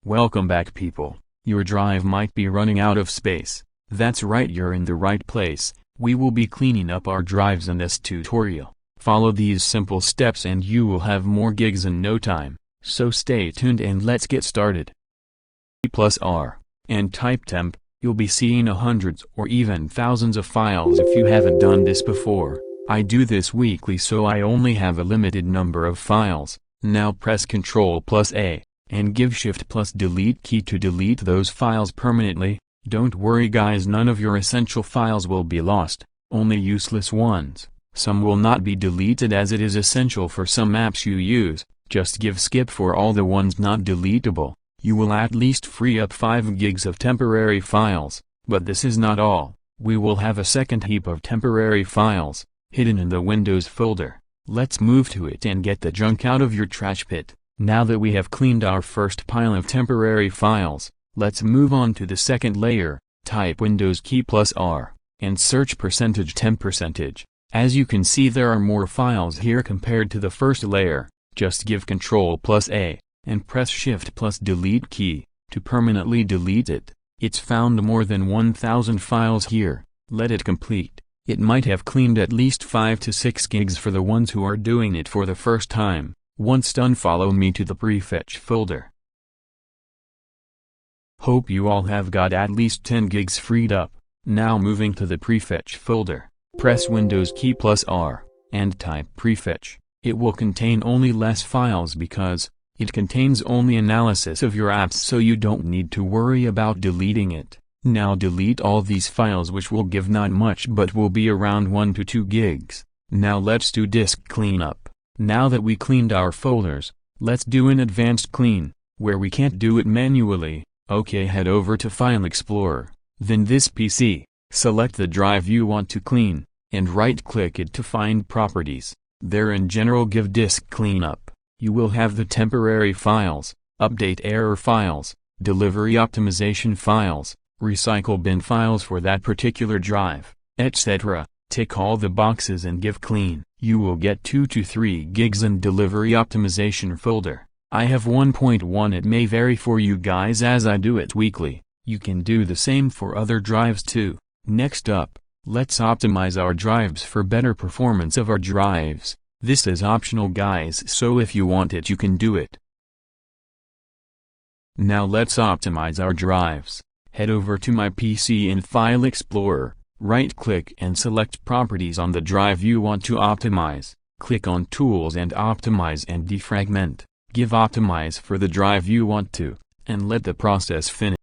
Welcome back people. Your drive might be running out of space. That's right, you're in the right place. We will be cleaning up our drives in this tutorial. Follow these simple steps and you will have more gigs in no time. So stay tuned and let's get started. Plus R, and type temp. You'll be seeing hundreds or even thousands of files if you haven't done this before. I do this weekly so I only have a limited number of files. Now press Ctrl+A, and give Shift+Delete key to delete those files permanently. Don't worry guys, none of your essential files will be lost, only useless ones. Some will not be deleted as it is essential for some apps you use. Just give skip for all the ones not deletable. You will at least free up 5 gigs of temporary files, but this is not all. We will have a second heap of temporary files, hidden in the Windows folder. Let's move to it and get the junk out of your trash pit. Now that we have cleaned our first pile of temporary files, let's move on to the second layer. Type Windows key plus R, and search %temp%. As you can see, there are more files here compared to the first layer. Just give Ctrl+A, and press Shift+Delete key, to permanently delete it. It's found more than 1000 files here. Let it complete. It might have cleaned at least 5 to 6 gigs for the ones who are doing it for the first time. Once done, follow me to the Prefetch folder. Hope you all have got at least 10 gigs freed up. Now moving to the Prefetch folder, press Windows key plus R, and type Prefetch. It will contain only less files because it contains only analysis of your apps, so you don't need to worry about deleting it. Now delete all these files, which will give not much but will be around 1 to 2 gigs. Now let's do disk cleanup. Now that we cleaned our folders, let's do an advanced clean, where we can't do it manually. Okay, head over to File Explorer, then this PC, select the drive you want to clean, and right-click it to find Properties. There in General give Disk Cleanup. You will have the temporary files, update error files, delivery optimization files, recycle bin files for that particular drive, etc. Tick all the boxes and give clean. You will get 2 to 3 gigs in delivery optimization folder. I have 1.1. It may vary for you guys as I do it weekly. You can do the same for other drives too. Next up, let's optimize our drives for better performance of our drives. This is optional guys, so if you want it you can do it. Now let's optimize our drives. Head over to my PC in File Explorer, right-click and select Properties on the drive you want to optimize. Click on Tools and Optimize and Defragment. Give Optimize for the drive you want to, and let the process finish.